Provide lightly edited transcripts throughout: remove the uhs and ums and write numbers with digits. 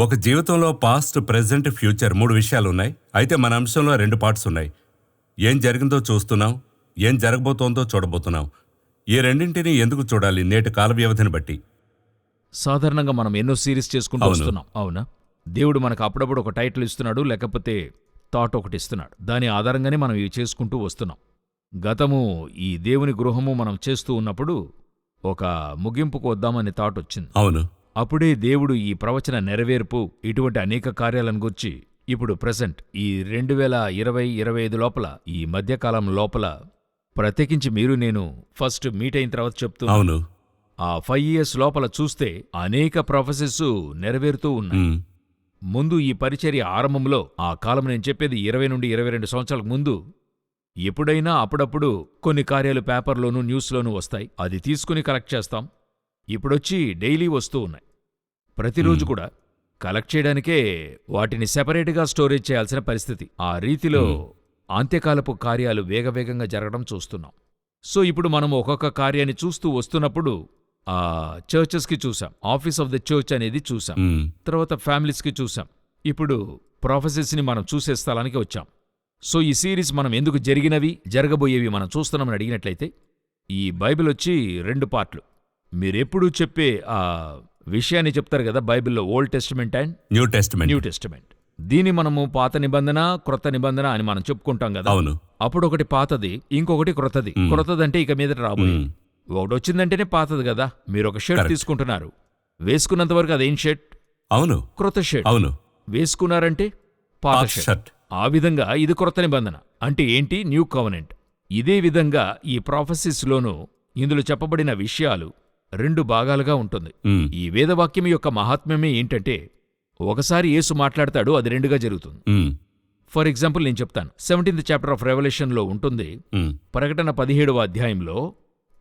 ఒక జీవితంలో past, present, future 3 విషయాలున్నాయి. అయితే మన అంశంలో 2 పార్ట్స్ ఉన్నాయి. ఏం జరిగిందో చూస్తున్నాం, ఏం జరగబోతోందో చూడబోతున్నాం. ఈ రెండింటిని ఎందుకు చూడాలి నేటి కాల వ్యవధిని బట్టి? సాధారణంగా మనం ఎన్నో సిరీస్ చేసుకుంటూ వస్తున్నాం, అవునా? దేవుడు మనకు అప్పుడప్పుడు ఒక టైటిల్ ఇస్తున్నాడు, లేకపోతే థాట్ ఒకటి ఇస్తున్నాడు. దాని ఆధారంగానే మనం ఇవి చేసుకుంటూ వస్తున్నాం. గతము ఈ దేవుని గృహము మనం చేస్తూ ఉన్నప్పుడు ఒక ముగింపుకు వద్దామని థాట్ వచ్చింది. అవును. అప్పుడే దేవుడు ఈ ప్రవచన నెరవేర్పు ఇటువంటి అనేక కార్యాలను గురించి ఇప్పుడు ప్రెజెంట్ ఈ 2020-25 లోపల, ఈ మధ్యకాలం లోపల, ప్రత్యేకించి మీరు నేను ఫస్ట్ మీట్ అయిన తర్వాత చెప్తూ, అవును, ఆ 5 years లోపల చూస్తే అనేక ప్రొఫెసెస్ నెరవేరుతూ ఉన్నాయి. ముందు ఈ పరిచర్య ఆరంభంలో, ఆ కాలం నేను చెప్పేది 20 నుండి 22 సంవత్సరాలకు ముందు, ఎప్పుడైనా అప్పుడప్పుడు కొన్ని కార్యాలు పేపర్లోనూ న్యూస్లోనూ వస్తాయి. అది తీసుకుని కలెక్ట్ చేస్తాం. ఇప్పుడొచ్చి డైలీ వస్తూ ఉన్నాయి. ప్రతిరోజు కూడా కలెక్ట్ చేయడానికే వాటిని సెపరేట్గా స్టోరేజ్ చేయాల్సిన పరిస్థితి. ఆ రీతిలో అంత్యకాలపు కార్యాలు వేగవేగంగా జరగడం చూస్తున్నాం. సో ఇప్పుడు మనం ఒక్కొక్క కార్యాన్ని చూస్తూ వస్తున్నప్పుడు ఆ చర్చెస్కి చూసాం, ఆఫీస్ ఆఫ్ ద చర్చ్ అనేది చూసాం, తర్వాత ఫ్యామిలీస్కి చూసాం. ఇప్పుడు ప్రాఫెసెస్ని మనం చూసే స్థలానికి వచ్చాం. సో ఈ సిరీస్ మనం ఎందుకు జరిగినవి, జరగబోయేవి మనం చూస్తున్నామని అడిగినట్లయితే, ఈ బైబిల్ వచ్చి 2 పార్ట్లు. మీరెప్పుడూ చెప్పే ఆ విషయాన్ని చెప్తారు కదా, బైబిల్లో old testament and new testament. దీన్ని మనము పాత నిబంధన, క్రొత్త నిబంధన అని మనం చెప్పుకుంటాం కదా. అవును. అప్పుడు ఒకటి పాతది, ఇంకొకటి క్రొత్తది. క్రొత్తదంటే ఇక మీదట రాబోయేది. ఒకటి వచ్చిందంటేనే పాతది కదా. మీరు ఒక షర్ట్ తీసుకుంటున్నారు, వేసుకున్నంత వరకు అదేం షర్ట్? అవును, క్రొత్త షర్ట్. అవును, వేసుకున్నారంటే పాత షర్ట్. ఆ విధంగా ఇది క్రొత్త నిబంధన అంటే ఏంటి? New covenant. ఇదే విధంగా ఈ ప్రాఫెసిస్లోనూ ఇందులో చెప్పబడిన విషయాలు 2 భాగాలుగా ఉంటుంది. ఈ వేదవాక్యం యొక్క మహాత్మ్యమే ఏంటంటే, ఒకసారి యేసు మాట్లాడతాడు, అది 2గా జరుగుతుంది. ఫర్ ఎగ్జాంపుల్ నేను చెప్తాను. 17th chapter ఆఫ్ రెవల్యూషన్లో ఉంటుంది. ప్రకటన 17వ అధ్యాయంలో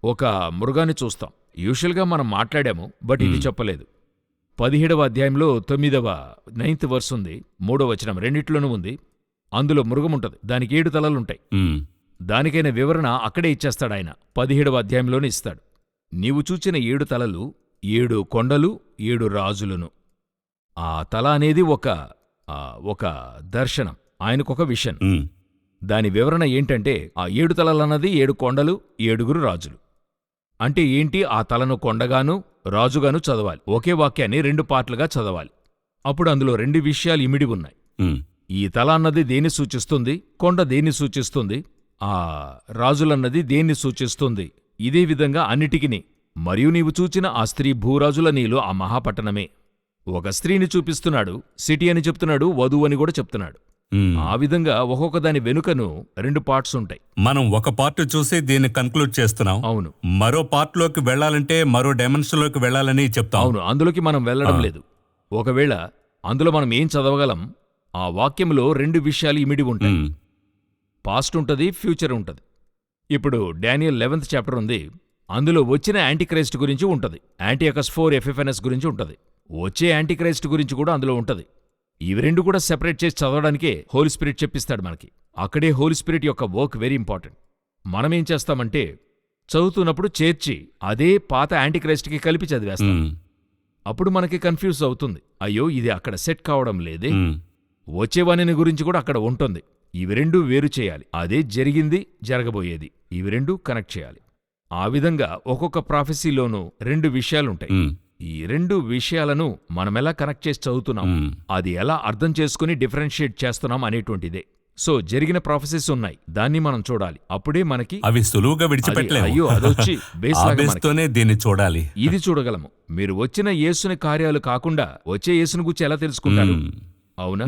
ఒక మృగాన్ని చూస్తాం. యూజువల్గా మనం మాట్లాడాము, బట్ ఇది చెప్పలేదు. 17వ అధ్యాయంలో 9th verse ఉంది, 3వ వచనం, రెండిట్లోనూ ఉంది. అందులో మృగముంటది, దానికి 7 తలలుంటాయి. దానికైన వివరణ అక్కడే ఇచ్చేస్తాడు ఆయన. 17వ అధ్యాయంలోనే ఇస్తాడు. నీవు చూచిన 7 తలలు 7 కొండలు, 7 రాజులను. ఆ తల అనేది ఒక దర్శనం, ఆయనకొక విషన్. దాని వివరణ ఏంటంటే, ఆ 7 తలలన్నది 7 కొండలు, 7 రాజులు. అంటే ఏంటి? ఆ తలను కొండగాను, రాజుగాను చదవాలి. ఒకే వాక్యాన్ని 2 పార్ట్లుగా చదవాలి. అప్పుడు అందులో 2 విషయాలు ఇమిడి ఉన్నాయి. ఈ తల అన్నది దేన్ని సూచిస్తుంది? కొండ దేన్ని సూచిస్తుంది? ఆ రాజులన్నది దేన్ని సూచిస్తుంది? ఇదే విధంగా అన్నిటికిని. మరియు నీవు చూచిన ఆ స్త్రీ భూరాజుల నీలో ఆ మహాపట్టణమే. ఒక స్త్రీని చూపిస్తున్నాడు, సిటీ అని చెప్తున్నాడు, వధువు అని కూడా చెప్తున్నాడు. ఆ విధంగా ఒక్కొక్క దాని వెనుకను 2 పార్ట్స్ ఉంటాయి. మనం ఒక పార్ట్ చూసి దీన్ని కన్క్లూడ్ చేస్తున్నాం. అవును. మరో పార్ట్లోకి వెళ్లాలంటే మరో డైమెన్షన్లోకి వెళ్లాలని చెప్తాం. అవును, అందులోకి మనం వెళ్ళడం లేదు. ఒకవేళ అందులో మనం ఏం చదవగలం? ఆ వాక్యంలో 2 విషయాలు ఇమిడి ఉంటాయి. పాస్ట్ ఉంటది, ఫ్యూచర్ ఉంటది. ఇప్పుడు డానియల్ 11th chapter ఉంది. అందులో వచ్చిన యాంటీక్రైస్ట్ గురించి ఉంటది. యాంటీయకస్ 4 ఎఫెఫెనస్ గురించి ఉంటది. వచ్చే యాంటీక్రైస్ట్ గురించి కూడా అందులో ఉంటది. ఇవి 2 కూడా సెపరేట్ చేసి చదవడానికే హోలీ స్పిరిట్ చెప్పిస్తాడు మనకి. అక్కడే హోలీ స్పిరిట్ యొక్క వర్క్ వెరీ ఇంపార్టెంట్. మనమేం చేస్తామంటే, చదువుతున్నప్పుడు చేర్చి అదే పాత యాంటీక్రైస్ట్కి కలిపి చదివేస్తాం. అప్పుడు మనకి కన్ఫ్యూజ్ అవుతుంది, అయ్యో ఇది అక్కడ సెట్ కావడం లేదే. వచ్చేవాని గురించి కూడా అక్కడ ఉంటుంది. ఇవి 2 వేరు చేయాలి. అదే జరిగింది, జరగబోయేది. ఇవి 2 కనెక్ట్ చేయాలి. ఆ విధంగా ఒక్కొక్క ప్రాఫెసీలోనూ 2 విషయాలుంటాయి. ఈ 2 విషయాలను మనమెలా కనెక్ట్ చేసి చదువుతున్నాం, అది ఎలా అర్థం చేసుకుని డిఫరెన్షియేట్ చేస్తున్నాం అనేటువంటిదే. సో జరిగిన ప్రాఫెసెస్ ఉన్నాయి, దాన్ని మనం చూడాలి. అప్పుడే మనకి అవి సులువుగా విడిచిపెట్టలేము. అయ్యో అదొచ్చి బేస్తోనే దీన్ని చూడాలి. ఇది చూడగలము. మీరు వచ్చిన యేసుని కార్యాలు కాకుండా వచ్చే యేసుని గురించి ఎలా తెలుసుకుంటారు? అవునా?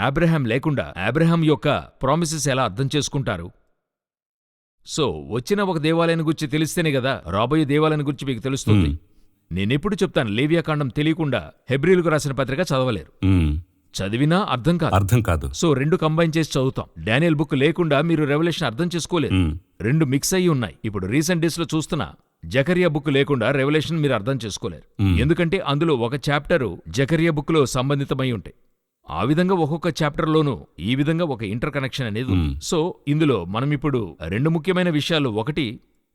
అబ్రహాం లేకుండా అబ్రహాం యొక్క ప్రామిసెస్ ఎలా అర్థం చేసుకుంటారు? సో వచ్చిన ఒక దేవాలయాన్ని గురించి తెలిస్తేనే కదా రాబోయే దేవాలయాన్ని గురించి మీకు తెలుస్తుంది. నేనెప్పుడు చెప్తాను, లేవియాకాండం తెలియకుండా హెబ్రీలకు రాసిన పత్రిక చదవలేరు. చదివినా అర్థం కాదు. సో 2 కంబైన్ చేసి చదువుతాం. డానియల్ బుక్ లేకుండా మీరు రెవల్యూషన్ అర్థం చేసుకోలేరు. 2 మిక్స్ అయ్యి ఉన్నాయి. ఇప్పుడు రీసెంట్ డేస్ లో చూస్తున్నా, జకరియా బుక్ లేకుండా రెవల్యూషన్ మీరు అర్థం చేసుకోలేరు. ఎందుకంటే అందులో ఒక చాప్టరు జకరియా బుక్ లో సంబంధితమై ఉంటాయి. ఆ విధంగా ఒక్కొక్క చాప్టర్లోనూ ఈ విధంగా ఒక ఇంటర్ కనెక్షన్ అనేది ఉంది. సో ఇందులో మనం ఇప్పుడు 2 ముఖ్యమైన విషయాలు, ఒకటి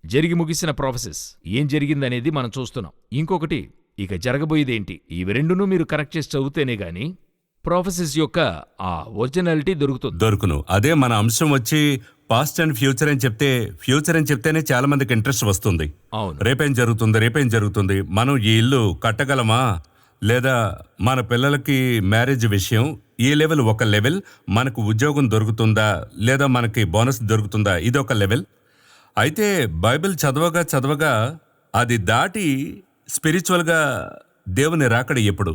జరిగి ముగిసిన ప్రాసెస్ ఏం జరిగిందనేది మనం చూస్తున్నాం. ఇంకొకటి ఇక జరగబోయేదేంటి, ఇవి రెండును మీరు కనెక్ట్ చేసి చదివితేనే గాని ప్రాఫెసిస్ యొక్క ఆ ఒరిజినాలిటీ దొరుకును. అదే మన అంశం వచ్చి పాస్ట్ అండ్ ఫ్యూచర్ అని చెప్తే, ఫ్యూచర్ అని చెప్తేనే చాలా మందికి ఇంట్రెస్ట్ వస్తుంది. అవును, రేపేం జరుగుతుంది, మనం ఈ ఇల్లు కట్టగలమా, లేదా మన పిల్లలకి మ్యారేజ్ విషయం ఈ లెవెల్ ఒక లెవెల్, మనకు ఉద్యోగం దొరుకుతుందా లేదా మనకి బోనస్ దొరుకుతుందా ఇది ఒక లెవెల్. అయితే బైబిల్ చదవగా అది దాటి స్పిరిచువల్గా దేవుని రాకడ ఎప్పుడు,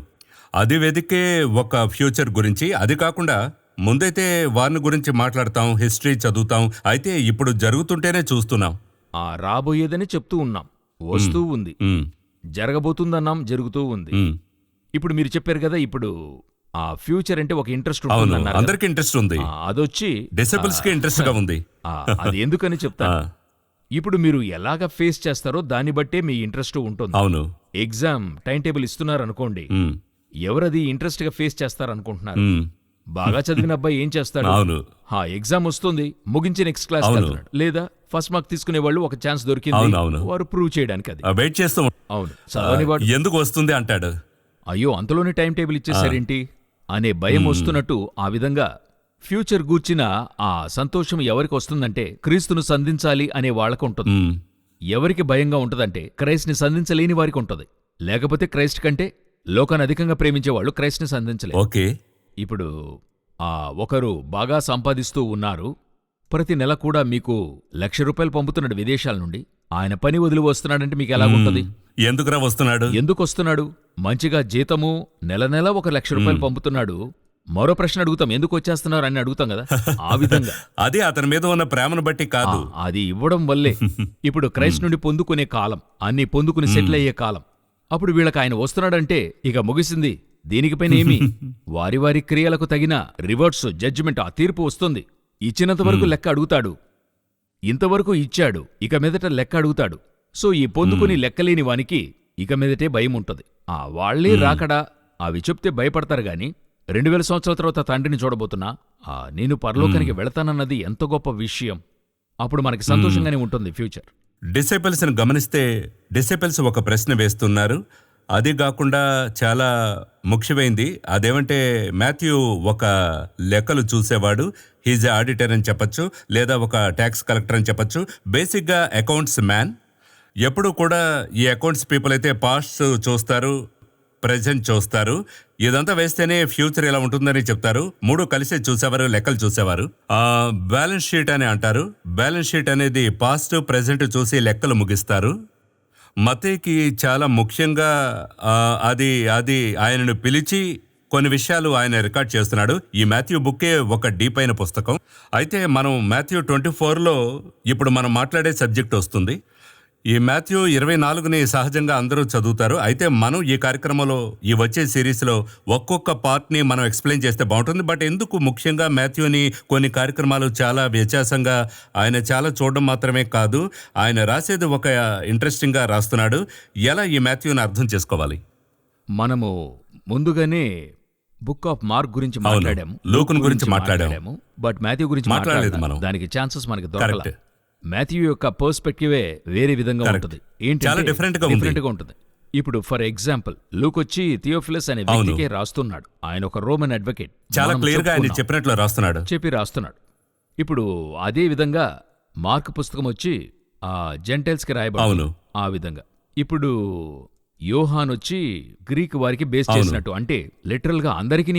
అది వెతికే ఒక ఫ్యూచర్ గురించి. అది కాకుండా ముందైతే వారిని గురించి మాట్లాడతాం, హిస్టరీ చదువుతాం. అయితే ఇప్పుడు జరుగుతుంటేనే చూస్తున్నాం. ఆ రాబోయేదని చెప్తూ ఉన్నాం, వస్తూ ఉంది, జరగబోతుందన్నాం, జరుగుతూ ఉంది. ఇప్పుడు మీరు చెప్పారు కదా, ఇప్పుడు ఆ ఫ్యూచర్ అంటే ఒక ఇంట్రెస్ట్ ఉంటుంది, అందరికి ఇంట్రెస్ట్ ఉంది, అదొచ్చి డిసేబుల్స్ కి ఇంట్రెస్ట్ గా ఉంది. అది ఎందుకని చెప్తా. ఇప్పుడు మీరు ఎలాగ ఫేస్ చేస్తారో దాన్ని బట్టే మీ ఇంట్రెస్ట్ ఉంటుంది. అవును, ఎగ్జామ్ టైం టేబుల్ ఇస్తున్నారు అనుకోండి, ఎవరది ఇంట్రెస్ట్ గా ఫేస్ చేస్తారనుకుంటున్నారు? బాగా చదివిన అబ్బాయి ఏం చేస్తాడు? అవును, ఎగ్జామ్ వస్తుంది, ముగించి నెక్స్ట్ క్లాస్ వెళ్తున్నాడు. లేదా ఫస్ట్ మార్క్ తీసుకునే వాళ్ళు ఒక ఛాన్స్ దొరికింది, వారు ప్రూవ్ చేయడానికి అది వెయిట్ చేస్తూ. అవును, చదవని వాడు ఎందుకు వస్తుంది అంటాడు, అయ్యో అంతలోనే టైం టేబుల్ ఇచ్చేసారేంటి అనే భయం వస్తున్నట్టు. ఆ విధంగా ఫ్యూచర్ గూర్చిన ఆ సంతోషం ఎవరికి వస్తుందంటే క్రీస్తును సంధించాలి అనే వాళ్ళకు ఉంటుంది. ఎవరికి భయంగా ఉంటదంటే క్రైస్ట్ని సంధించలేని వారికి ఉంటుంది. లేకపోతే క్రైస్ట్ కంటే లోకాన్ని అధికంగా ప్రేమించే వాళ్ళు క్రైస్ట్ని సంధించలేరు. ఓకే, ఇప్పుడు ఒకరు బాగా సంపాదిస్తూ ఉన్నారు, ప్రతి నెల కూడా మీకు ₹1,00,000 పంపుతున్నాడు విదేశాల నుండి. ఆయన పని వదిలి వస్తున్నాడంటే మీకు ఎలాగుంటది? ఎందుకురా వస్తున్నాడు? ఎందుకు వస్తున్నాడు? మంచిగా జీతము నెల నెల ₹1,00,000 పంపుతున్నాడు. మరో ప్రశ్న అడుగుతాం, ఎందుకు వచ్చేస్తున్నారు అని అడుగుతాం కదా. ఆ విధంగా అది అతని మీద ఉన్న ప్రేమను బట్టి కాదు, అది ఇవ్వడం వల్లే. ఇప్పుడు క్రైస్ట్ నుండి పొందుకునే కాలం, అన్ని పొందుకుని సెటిల్ అయ్యే కాలం. అప్పుడు వీళ్ళకి ఆయన వస్తున్నాడంటే ఇక ముగిసింది. దీనికిపైన ఏమి? వారి వారి క్రియలకు తగిన రివర్డ్స్, జడ్జిమెంట్, ఆ తీర్పు వస్తుంది. ఇచ్చినంత వరకు లెక్క అడుగుతాడు, ఇంతవరకు ఇచ్చాడు, ఇక మీదట లెక్క అడుగుతాడు. సో ఈ పొందుకుని లెక్కలేని వానికి ఇక మీదటే భయం ఉంటుంది. వాళ్లే రాకడా అవి చెప్తే భయపడతారు గాని 2000 సంవత్సరాల తర్వాత తండ్రిని చూడబోతున్నా, నేను పరలోకానికి వెళతానన్నది ఎంత గొప్ప విషయం. అప్పుడు మనకి సంతోషంగానే ఉంటుంది ఫ్యూచర్. డిసైపుల్స్ ని గమనిస్తే డిసైపుల్స్ ఒక ప్రశ్న వేస్తున్నారు. అది కాకుండా చాలా ముఖ్యమైంది. అదేమంటే మాథ్యూ ఒక లెక్కలు చూసేవాడు, హీజ్ ఆడిటర్ అని చెప్పచ్చు, లేదా ఒక ట్యాక్స్ కలెక్టర్ అని చెప్పచ్చు. బేసిక్గా అకౌంట్స్ మ్యాన్. ఎప్పుడు కూడా ఈ అకౌంట్స్ పీపుల్ అయితే పాస్ట్ చూస్తారు, ప్రెజెంట్ చూస్తారు. ఇదంతా వేస్తేనే ఫ్యూచర్ ఎలా ఉంటుందని చెప్తారు. మూడు కలిసే చూసేవారు, లెక్కలు చూసేవారు. బ్యాలెన్స్ షీట్ అని అంటారు. బ్యాలెన్స్ షీట్ అనేది పాస్ట్ ప్రెజెంట్ చూసి లెక్కలు ముగిస్తారు. మత్తయికి చాలా ముఖ్యంగా అది ఆయనను పిలిచి కొన్ని విషయాలు ఆయన రికార్డ్ చేస్తున్నాడు. ఈ మాథ్యూ బుక్కే ఒక డీప్ అయిన పుస్తకం. అయితే మనం మాథ్యూ 24లో ఇప్పుడు మనం మాట్లాడే సబ్జెక్ట్ వస్తుంది. ఈ మాథ్యూ 24ని సహజంగా అందరూ చదువుతారు. అయితే మనం ఈ కార్యక్రమంలో, ఈ వచ్చే సిరీస్లో ఒక్కొక్క పార్ట్ని మనం ఎక్స్ప్లెయిన్ చేస్తే బాగుంటుంది. బట్ ఎందుకు ముఖ్యంగా మాథ్యూని కొన్ని కార్యక్రమాలు చాలా వ్యత్యాసంగా, ఆయన చాలా చూడడం మాత్రమే కాదు, ఆయన రాసేది ఒక ఇంట్రెస్టింగ్గా రాస్తున్నాడు. ఎలా ఈ మాథ్యూని అర్థం చేసుకోవాలి? మనము ముందుగానే బుక్ ఆఫ్ మార్క్ గురించి మాట్లాడాము, లూక్ గురించి మాట్లాడాము, బట్ మాథ్యూ గురించి మాట్లాడలేదు. మనం దానికి ఛాన్సెస్ మనకి దొరకలేదు. మాథ్యూ యొక్క పర్స్పెక్టివే వేరే విధంగా ఉంటుంది. ఏంటి డిఫరెంట్ గా ఉంటుంది. ఇప్పుడు ఫర్ ఎగ్జాంపుల్ లూక్ వచ్చి థియోఫిలస్ అనే వ్యక్తికే రాస్తున్నాడు. ఆయన ఒక రోమన్ అడ్వకేట్, చాలా క్లియర్ గా ఆయన చెప్పినట్లు రాస్తున్నాడు. ఇప్పుడు అదే విధంగా మార్క్ పుస్తకం వచ్చి జెంటైల్స్ కి రాయబడింది. ఆ విధంగా ఇప్పుడు యోహాన్ వచ్చి గ్రీక్ వారికి బేస్ చేసినట్టు, అంటే లిటరల్ గా అందరికీ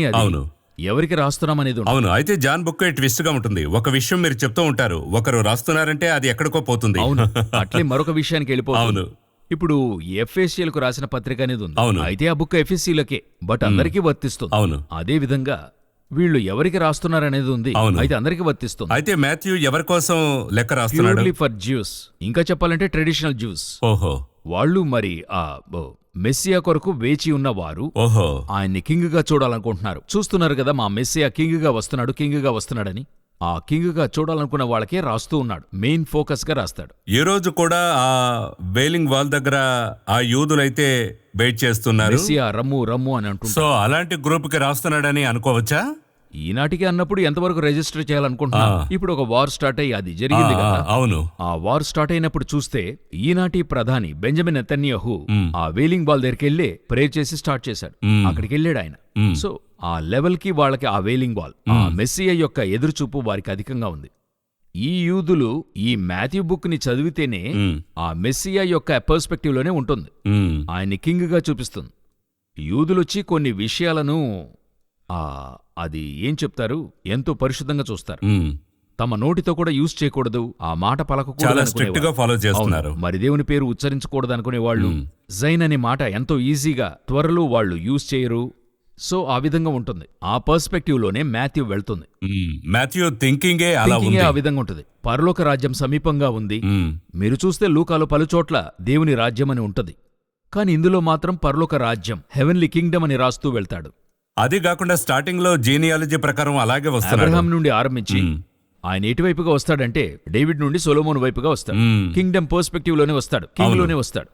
ఎవరికి రాస్తున్నాం అనేది. అవును. అయితే జాన్ బుక్ ట్విస్ట్ గా ఉంటుంది. ఒక విషయం మీరు చెప్తూ ఉంటారు, ఒకరు రాస్తున్నారంటే అది ఎక్కడికో పోతుంది. అవును, అట్లే మరొక విషయానికి వెళ్ళిపోతుంది. ఇప్పుడు ఎఫ్ఎస్సీలకు రాసిన పత్రిక అనేది ఉంది. అయితే ఆ బుక్ ఎఫ్ఎస్సీలకే, బట్ అందరికీ వర్తిస్తుంది. అవును. అదే విధంగా వీళ్ళు ఎవరికి రాస్తున్నారనేది ఉంది, అయితే అందరికీ వర్తిస్తుంది. అయితే మాథ్యూ ఎవరి కోసం లెక్క రాస్తున్నాడు? ఫర్ జ్యూస్, ఇంకా చెప్పాలంటే ట్రెడిషనల్ జ్యూస్. ఓహో, వాళ్ళు మరి మెస్సియా కొరకు వేచి ఉన్నవారు, ఆయన్ని కింగ్ గా చూడాలనుకుంటున్నారు. చూస్తున్నారు కదా, మా మెస్సియా కింగ్ గా వస్తున్నాడని. ఆ కింగ్ గా చూడాలనుకున్న వాళ్ళకే రాస్తూ ఉన్నాడు. మెయిన్ ఫోకస్ గా రాస్తాడు. ఈ రోజు కూడా ఆ వేలింగ్ వాల్ దగ్గర ఆ యూదులైతే వెయిట్ చేస్తున్నారు, మెస్సియా రమ్ము అని అంటున్నారు. సో అలాంటి గ్రూప్ కి రాస్తున్నాడని అనుకోవచ్చా? ఈనాటికి అన్నప్పుడు ఎంతవరకు రిజిస్టర్ చేయాలనుకుంటున్నా? ఇప్పుడు ఒక వార్ స్టార్ట్ అయ్యి అది జరిగింది కదా. అవును. ఆ వార్ స్టార్ట్ అయినప్పుడు చూస్తే ఈనాటి ప్రధాని బెంజమిన్ నెతన్యాహు ఆ వేలింగ్ బాల్ దగ్గరికి వెళ్ళి ప్రేయర్ చేసి స్టార్ట్ చేశాడు. అక్కడికి వెళ్ళాడు ఆయన. సో ఆ లెవెల్ కి వాళ్ళకి ఆ వేలింగ్ బాల్, ఆ మెస్సియా యొక్క ఎదురుచూపు వారికి అధికంగా ఉంది. ఈ యూదులు ఈ మాథ్యూ బుక్ ని చదివితేనే ఆ మెస్సియా యొక్క పర్స్పెక్టివ్ లోనే ఉంటుంది, ఆయన్ని కింగ్ గా చూపిస్తుంది. యూదులొచ్చి కొన్ని విషయాలను అది ఏం చెప్తారు, ఎంతో పరిశుద్ధంగా చూస్తారు. తమ నోటితో కూడా యూజ్ చేయకూడదు, ఆ మాట పలకకూడదు, మరి దేవుని పేరు ఉచ్చరించకూడదు అనుకునేవాళ్ళు. జైన్ అనే మాట ఎంతో ఈజీగా త్వరలో వాళ్ళు యూజ్ చేయరు. సో ఆ విధంగా ఉంటుంది. ఆ పర్స్పెక్టివ్ లోనే మాథ్యూ వెళ్తుంది. మాథ్యూ థింకింగే ఆ విధంగా ఉంటుంది. పరలోక రాజ్యం సమీపంగా ఉంది. మీరు చూస్తే లూకాలో పలుచోట్ల దేవుని రాజ్యం అని ఉంటది, కానీ ఇందులో మాత్రం పరలోక రాజ్యం, హెవెన్లీ కింగ్డమ్ అని రాస్తూ వెళ్తాడు. అది కాకుండా స్టార్టింగ్ లో జీనియాలజీ ప్రకారం అలాగే వస్తాడు. అబ్రహాం నుండి ఆరంభించి ఆయన ఎటువైపుగా వస్తాడంటే డేవిడ్ నుండి సొలొమోన్ వైపుగా వస్తాడు. కింగ్డమ్ పర్స్పెక్టివ్ లోనే వస్తాడు, కింగ్ లోనే వస్తాడు.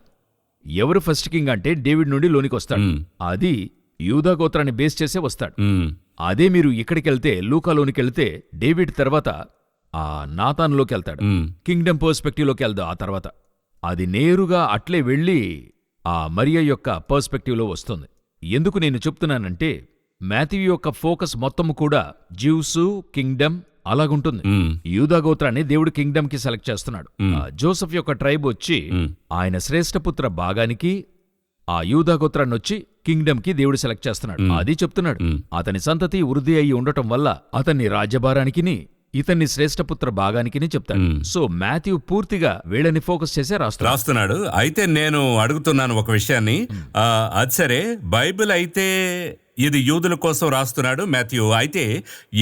ఎవరు ఫస్ట్ కింగ్ అంటే డేవిడ్ నుండి లోనికి వస్తాడు. అది యూదా గోత్రాన్ని బేస్ చేసే వస్తాడు. అదే మీరు ఇక్కడికెళ్తే లూకాలోనికి వెళ్తే డేవిడ్ తర్వాత ఆ నాతాన్లోకి వెళ్తాడు, కింగ్డమ్ పర్స్పెక్టివ్ లోకి వెళ్దా. ఆ తర్వాత అది నేరుగా అట్లే వెళ్ళి ఆ మరియ యొక్క పర్స్పెక్టివ్ లో వస్తుంది. ఎందుకు నేను చెప్తున్నానంటే మాథ్యూ యొక్క ఫోకస్ మొత్తము కూడా జ్యూసు, కింగ్డమ్ అలాగుంటుంది. యూదా గోత్రాన్ని దేవుడు కింగ్డమ్ కి సెలెక్ట్ చేస్తున్నాడు. జోసెఫ్ యొక్క ట్రైబ్ వచ్చి ఆయన శ్రేష్ఠపుత్ర భాగానికి, ఆ యూదా గోత్రాన్ని వచ్చి కింగ్డమ్ కి దేవుడు సెలెక్ట్ చేస్తున్నాడు. అది చెప్తున్నాడు. అతని సంతతి వృద్ధి అయి ఉండటం వల్ల అతన్ని రాజ్యభారానికి, ఇతన్ని శ్రేష్ఠపుత్ర భాగానికి చెప్తాడు. సో మాథ్యూ పూర్తిగా వీళ్ళని ఫోకస్ చేసే రాస్తున్నాడు. అయితే నేను అడుగుతున్నాను ఒక విషయాన్ని. అది సరే, బైబిల్ అయితే ఇది యూదుల కోసం రాస్తున్నాడు మాథ్యూ. అయితే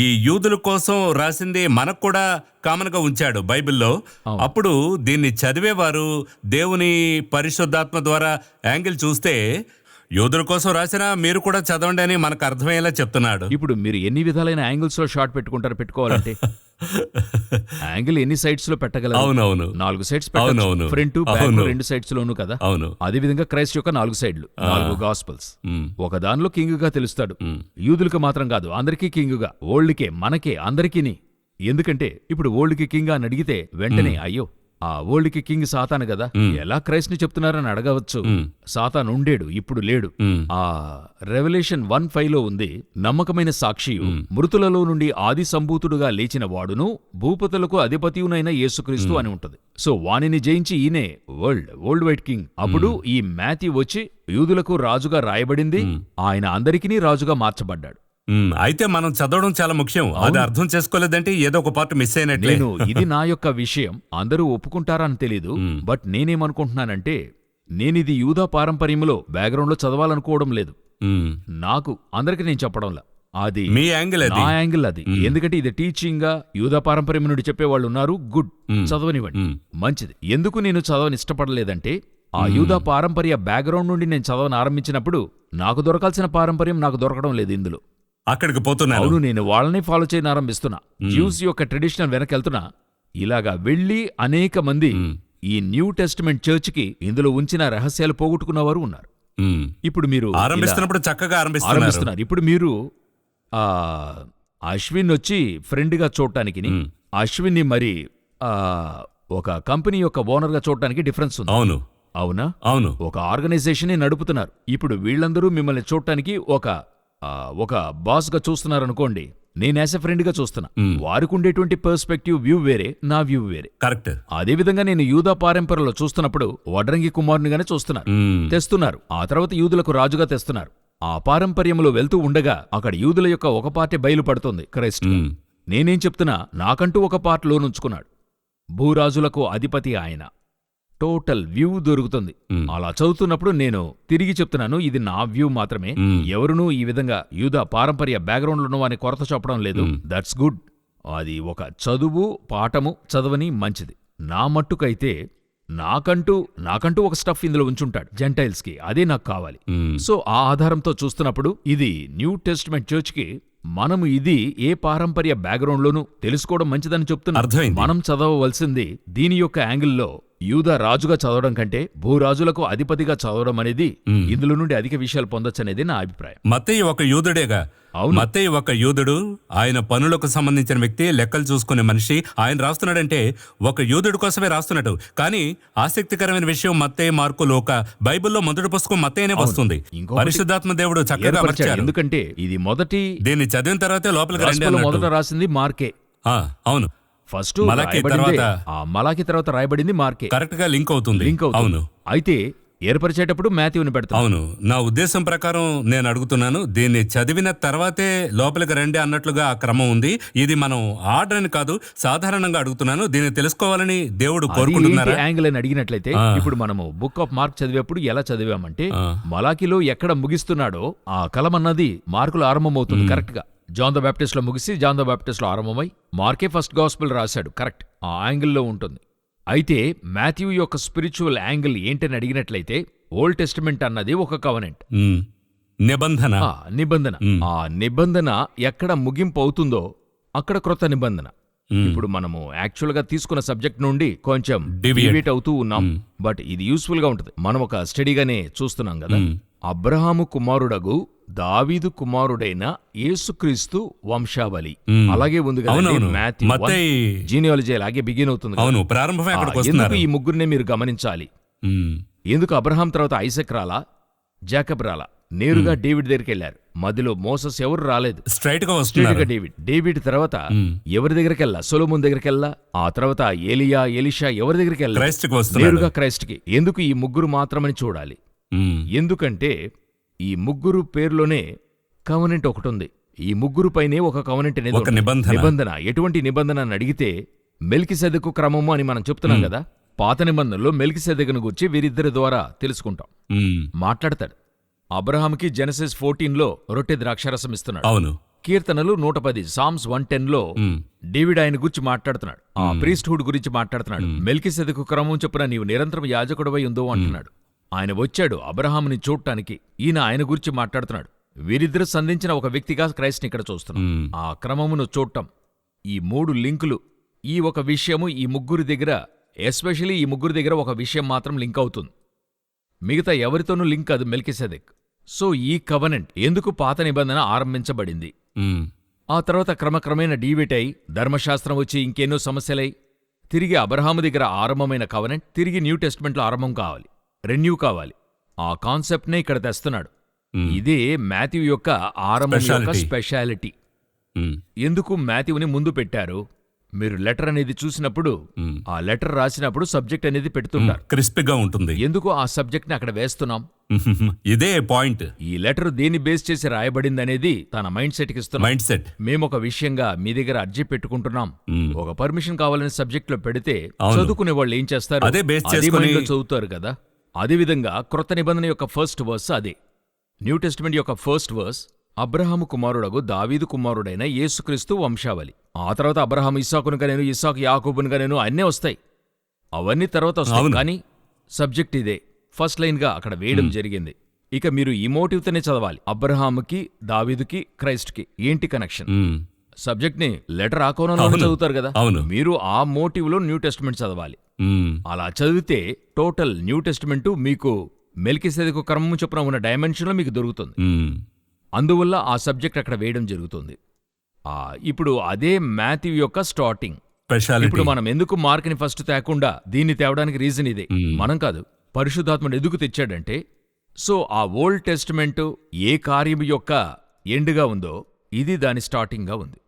ఈ యూదుల కోసం రాసింది మనకు కూడా కామన్ గా ఉంచాడు బైబిల్లో. అప్పుడు దీన్ని చదివేవారు దేవుని పరిశుద్ధాత్మ ద్వారా యాంగిల్ చూస్తే యూదుల కోసం రాసినా మీరు కూడా చదవండి అని మనకు అర్థమయ్యేలా చెప్తున్నాడు. ఇప్పుడు మీరు ఎన్ని విధాలైన యాంగిల్స్ లో షార్ట్ పెట్టుకోవాలంటే యాంగిల్ ఎన్ని సైడ్స్ లో పెట్టగలరు? అవునవును, 4 సైడ్స్ పెట్టాలి, ఫ్రంట్ బ్యాక్ 2 సైడ్స్ లోను కదా. అవును. అదే విధంగా క్రైస్ట్ యొక్క 4 సైడ్లు, 4 గాస్పల్స్. ఒక దానిలో కింగ్ గా తెలుస్తాడు. యూదులకు మాత్రం కాదు, అందరికీ కింగ్ గా, ఓల్డ్కే, మనకే, అందరికీని. ఎందుకంటే ఇప్పుడు ఓల్డ్కి కింగ్ అని అడిగితే వెంటనే అయ్యో ఆ ఓల్డ్కి కింగ్ సాతాను కదా, ఎలా క్రైస్ట్ ని చెప్తున్నారని అడగవచ్చు. సాతాను ఉండేడు, ఇప్పుడు లేడు. ఆ రెవల్యూషన్ 1:5 ఉంది, నమ్మకమైన సాక్షియు, మృతులలో నుండి ఆది సంభూతుడుగా లేచిన వాడును, భూపతులకు అధిపతియునైన యేసుక్రీస్తు అని ఉంటది. సో వానిని జయించి ఈయనే వరల్డ్ వైడ్ కింగ్. అప్పుడు ఈ మాథ్యూ వచ్చి యూదులకు రాజుగా రాయబడింది, ఆయన అందరికీ రాజుగా మార్చబడ్డాడు. అయితే మనం చదవడం చాలా ముఖ్యం. అది అర్థం చేసుకోలేదంటే ఏదో ఒక పార్ట్ మిస్ అయినట్లే. ఇది నా యొక్క విషయం, అందరూ ఒప్పుకుంటారా అని తెలీదు. బట్ నేనేమనుకుంటున్నానంటే, నేనిది యూదా పారంపర్యంలో బ్యాక్గ్రౌండ్ లో చదవాలనుకోవడం లేదు. నాకు అందరికి నేను చెప్పడంలా, అది మీ యాంగిల్, నా యాంగిల్ అది. ఎందుకంటే ఇది టీచింగ్ గా యూదా పారంపర్యం నుండి చెప్పేవాళ్ళు ఉన్నారు, గుడ్, చదవనివ్వండి, మంచిది. ఎందుకు నేను చదవని ఇష్టపడలేదంటే, ఆ యూదా పారంపర్య బ్యాక్గ్రౌండ్ నుండి నేను చదవని ఆరంభించినప్పుడు నాకు దొరకాల్సిన పారంపర్యం నాకు దొరకడం లేదు ఇందులో. అక్కడికి పోతున్నా. అవును, నేను వాళ్ళని ఫాలో చేయని ఆరంభిస్తున్నా, జ్యూస్ యొక్క ట్రెడిషనల్ వెనకెళ్తున్నా. ఇలాగా వెళ్ళి అనేక మంది ఈ న్యూ టెస్టిమెంట్ చర్చ్ కి ఇందులో ఉంచిన రహస్యాలు పోగొట్టుకున్నవారు ఉన్నారు. ఇప్పుడు మీరు ఆరంభిస్తున్నప్పుడు చక్కగా ఆరంభిస్తున్నారు. ఇప్పుడు మీరు అశ్విన్ వచ్చి ఫ్రెండ్ గా చూడటానికి, అశ్విన్ ని మరి ఒక కంపెనీ యొక్క ఓనర్ గా చూడటానికి డిఫరెన్స్ ఉంది. అవును, అవునా? అవును. ఒక ఆర్గనైజేషన్ ని నడుపుతున్నారు. ఇప్పుడు వీళ్ళందరూ మిమ్మల్ని చూడటానికి ఒక బాస్ గా చూస్తున్నారనుకోండి, నేను యాజ్ ఎ ఫ్రెండ్ గా చూస్తున్నా. వారికి ఉండేటువంటి పర్స్పెక్టివ్ వ్యూ వేరే, నా వ్యూ వేరే. కరెక్ట్. అదే విధంగా నేను యూదా పారంపర్యంలో చూస్తున్నప్పుడు వడ్రంగి కుమారునిగానే చూస్తున్నారు, తెస్తున్నారు. ఆ తర్వాత యూదులకు రాజుగా తెస్తున్నారు. ఆ పారంపర్యంలో వెళ్తూ ఉండగా అక్కడ యూదుల యొక్క ఒక పార్టీ బయలుపడుతుంది, క్రైస్ట్. నేనేం చెప్తున్నా, నాకంటూ ఒక పార్ట్ లోనుంచుకున్నాడు. భూరాజులకు అధిపతి ఆయన. టోటల్ వ్యూ దొరుకుతుంది. అలా చదువుతున్నప్పుడు నేను తిరిగి చెప్తున్నాను, ఇది నా వ్యూ మాత్రమే. ఎవరునూ ఈ విధంగా యూదా పారంపర్య బ్యాక్గ్రౌండ్ లో వాని కొరత చెప్పడం లేదు. That's good. అది ఒక చదువు, పాఠము చదవని మంచిది. నా మట్టుకైతే నాకంటూ ఒక స్టఫ్ ఇందులో ఉంచుంటాడు జెంటైల్స్ కి, అదే నాకు కావాలి. సో ఆ ఆధారంతో చూస్తున్నప్పుడు ఇది న్యూ టెస్టిమెంట్ చర్చ్ కి మనము ఇది ఏ పారంపర్య బ్యాక్గ్రౌండ్ లోనూ తెలుసుకోవడం మంచిదని చెప్తున్నా. అర్థమైంది. మనం చదవవలసింది దీని యొక్క యాంగిల్లో యూదా రాజుగా చదవడం కంటే భూరాజులకు అధిపతిగా చదవడం అనేది ఇందులో నుండి అధిక విషయాలు పొందొచ్చనేది నా అభిప్రాయం. మత్తయి ఒక యూదుడేగా. అవును. మత్తయి ఒక యూదుడు, ఆయన పనులకు సంబంధించిన వ్యక్తి, లెక్కలు చూసుకునే మనిషి. ఆయన రాస్తున్నాడంటే ఒక యూదుడు కోసమే రాస్తున్నట్టు. కానీ ఆసక్తికరమైన విషయం, మత్తయి, మార్కు, లూకా, బైబిల్లో మొదటి పుస్తకం మత్తయినే వస్తుంది. పరిశుద్ధాత్మ దేవుడు చక్కగా అమర్చారు. ఎందుకంటే ఇది మొదటి, దీన్ని చదివిన తర్వాతే లోపలికి రండి గాస్పెల్ అన్నట్టు. మొదట రాసింది మార్కే. అవును, ఫస్ట్ మలాకి తర్వాత మలాకి తర్వాత రాయబడింది మార్కే. కరెక్ట్ గా లింక్ అవుతుంది. అవును. అయితే ఏర్పరిచేటప్పుడు మాథ్యూని పెడతాం. అవును, నా ఉద్దేశం ప్రకారం నేను అడుగుతున్నాను, దీన్ని చదివిన తర్వాతే లోపలికి రండి అన్నట్లుగా ఆ క్రమం ఉంది. ఇది మనం ఆర్డర్ అని కాదు, సాధారణంగా అడుగుతున్నాను. దీన్ని తెలుసుకోవాలని దేవుడు కోరుకుంటున్నారా? యాంగిల్ అని అడిగినట్లయితే ఇప్పుడు మనము బుక్ ఆఫ్ మార్క్ చదివేప్పుడు ఎలా చదివామంటే, మలాకిలో ఎక్కడ ముగిస్తున్నాడో ఆ కలం అన్నది మార్కులో ఆరంభమవుతుంది. కరెక్ట్ గా జాన్ ద బ్యాప్టిస్ట్ లో ముగిసి జాన్ ద బ్యాప్టిస్ట్ లో ఆరంభమై మార్కే ఫస్ట్ గాస్పెల్ రాశాడు. కరెక్ట్, ఆ యాంగిల్లో ఉంటుంది. అయితే మాథ్యూ యొక్క స్పిరిచువల్ యాంగిల్ ఏంటని అడిగినట్లయితే, ఓల్డ్ టెస్టిమెంట్ అన్నది ఒక కవనెంట్, నిబంధన. ఆ నిబంధన ఎక్కడ ముగింపు అవుతుందో అక్కడ క్రొత్త నిబంధన. ఇప్పుడు మనము యాక్చువల్ గా తీసుకున్న సబ్జెక్ట్ నుండి కొంచెం డివియేట్ అవుతూ ఉన్నాం. బట్ ఇది యూస్ఫుల్ గా ఉంటుంది. మనం ఒక స్టడీగానే చూస్తున్నాం కదా. అబ్రహాము కుమారుడగు దావీదు కుమారుడైన యేసుక్రీస్తు వంశావళి అలాగే ఉంది కదా. మాథ్యూ జీనియాలజీ అలాగే బిగిన్ అవుతుంది. ఎందుకు ఈ ముగ్గురినే మీరు గమనించాలి. ఎందుకు అబ్రహాం తర్వాత ఐసక్ రాలా, జాకబ్ రాలా, నేరుగా డేవిడ్ దగ్గరికి వెళ్లారు. మధ్యలో మోసస్ ఎవరు రాలేదు, స్ట్రైట్ గా డేవిడ్ తర్వాత ఎవరి దగ్గరికి వెళ్ళా, సొలొమోన్ దగ్గరికి వెళ్ళా, ఆ తర్వాత ఏలియా, ఎలీషా ఎవరి దగ్గరికి వెళ్ళా, నేరుగా క్రైస్ట్ కి. ఎందుకు ఈ ముగ్గురు మాత్రమని చూడాలి. ఎందుకంటే ఈ ముగ్గురు పేర్లోనే కవనెంట్ ఒకటి ఉంది. ఈ ముగ్గురు పైనే ఒక కవనెంట్ అనేది ఒక నిబంధన. ఎటువంటి నిబంధన అని అడిగితే మెల్కిసెదెకు క్రమము అని మనం చెప్తున్నాం కదా. పాత నిబంధనలో మెల్కిసెదెకును గురించి వీరిద్దరి ద్వారా తెలుసుకుంటాం. మాట్లాడతాడు. అబ్రహాంకి జెనసిస్ 14లో రొట్టె ద్రాక్షారసం ఇస్తున్నాడు. అవును. కీర్తనలు 110 సామ్స్ 110లో డేవిడ్ ఆయన గురించి మాట్లాడుతున్నాడు. ఆ ప్రీస్ట్హుడ్ గురించి మాట్లాడుతున్నాడు. మెల్కిసెదెకు క్రమం చొప్పున నీవు నిరంతరం యాజకుడవై ఉందో అంటున్నాడు. ఆయన వచ్చాడు అబ్రహాముని చూడటానికి. ఈయన ఆయన గురించి మాట్లాడుతున్నాడు. వీరిద్దరు సంధించిన ఒక వ్యక్తిగా క్రైస్ట్ని ఇక్కడ చూస్తున్నాం. ఆ క్రమమును చూడటం, ఈ 3 లింకులు, ఈ ఒక విషయము ఈ ముగ్గురి దగ్గర, ఎస్పెషలీ ఈ ముగ్గురి దగ్గర ఒక విషయం మాత్రం లింక్ అవుతుంది. మిగతా ఎవరితోనూ లింక్ అది మెల్కిసెదెక్. సో ఈ కవనెంట్ ఎందుకు పాత నిబంధన ఆరంభించబడింది. ఆ తర్వాత క్రమక్రమేణా డీవిట్ అయి ధర్మశాస్త్రం వచ్చి ఇంకెన్నో సమస్యలై తిరిగి అబ్రహాము దగ్గర ఆరంభమైన కవనెంట్ తిరిగి న్యూ టెస్ట్మెంట్లో ఆరంభం కావాలి, రెన్యూ కావాలి. ఆ కాన్సెప్ట్నే ఇక్కడ తెస్తున్నాడు. ఇదే మాథ్యూ యొక్క ఆరంభం యొక్క స్పెషాలిటీ. ఎందుకు మాథ్యూని ముందు పెట్టారు? మీరు లెటర్ అనేది చూసినప్పుడు, ఆ లెటర్ రాసినప్పుడు సబ్జెక్ట్ అనేది పెడుతుంటారు, క్రిస్పీగా ఉంటుంది. ఎందుకు ఆ సబ్జెక్ట్ ని అక్కడ వేస్తున్నాం? ఇదే పాయింట్. ఈ లెటర్ దేని బేస్ చేసి రాయబడింది అనేది తన మైండ్ సెట్ కి ఇస్తున్నాం. Mind set. మేము ఒక విషయంగా మీ దగ్గర అర్జీ పెట్టుకుంటున్నాం, ఒక పర్మిషన్ కావాలని సబ్జెక్ట్ లో పెడితే చదువుకునే వాళ్ళు ఏం చేస్తారు? అదే బేస్ చేసుకొని చదువుతారు కదా. అదేవిధంగా క్రొత్త నిబంధన యొక్క ఫస్ట్ వర్స్ అదే. న్యూ టెస్టిమెంట్ యొక్క ఫస్ట్ వర్స్ అబ్రహాము కుమారుడగు దావీదు కుమారుడైన యేసుక్రీస్తు వంశావళి. ఆ తర్వాత అబ్రహాము ఇస్సాకును కనేను, ఇస్సాకు యాకోబును కనేను, అన్నీ వస్తాయి. అవన్నీ తర్వాత వస్తాయి. కానీ సబ్జెక్ట్ ఇదే ఫస్ట్ లైన్ గా అక్కడ వేయడం జరిగింది. ఇక మీరు ఈ మోటివ్తోనే చదవాలి. అబ్రహాముకి, దావీదుకి, క్రైస్ట్కి ఏంటి కనెక్షన్? సబ్జెక్ట్ ని లెటర్ ఆ కోణంలో చదువుతారు కదా. మీరు ఆ మోటివ్ లో న్యూ టెస్టిమెంట్ చదవాలి. అలా చదివితే టోటల్ న్యూ టెస్టిమెంట్ మీకు మెల్కిసెదెకు క్రమము చొప్పున ఉన్న డైమెన్షన్ లో మీకు దొరుకుతుంది. అందువల్ల ఆ సబ్జెక్ట్ అక్కడ వేయడం జరుగుతుంది. ఇప్పుడు అదే మాథ్యూ యొక్క స్టార్టింగ్. ఇప్పుడు మనం ఎందుకు మార్క్ని ఫస్ట్ తేకుండా దీన్ని తేవడానికి రీజన్ ఇదే. మనం కాదు, పరిశుద్ధాత్ముడు ఎందుకు తెచ్చాడంటే, సో ఆ ఓల్డ్ టెస్టిమెంట్ ఏ కార్యం యొక్క ఎండ్గా ఉందో ఇది దాని స్టార్టింగ్గా ఉంది.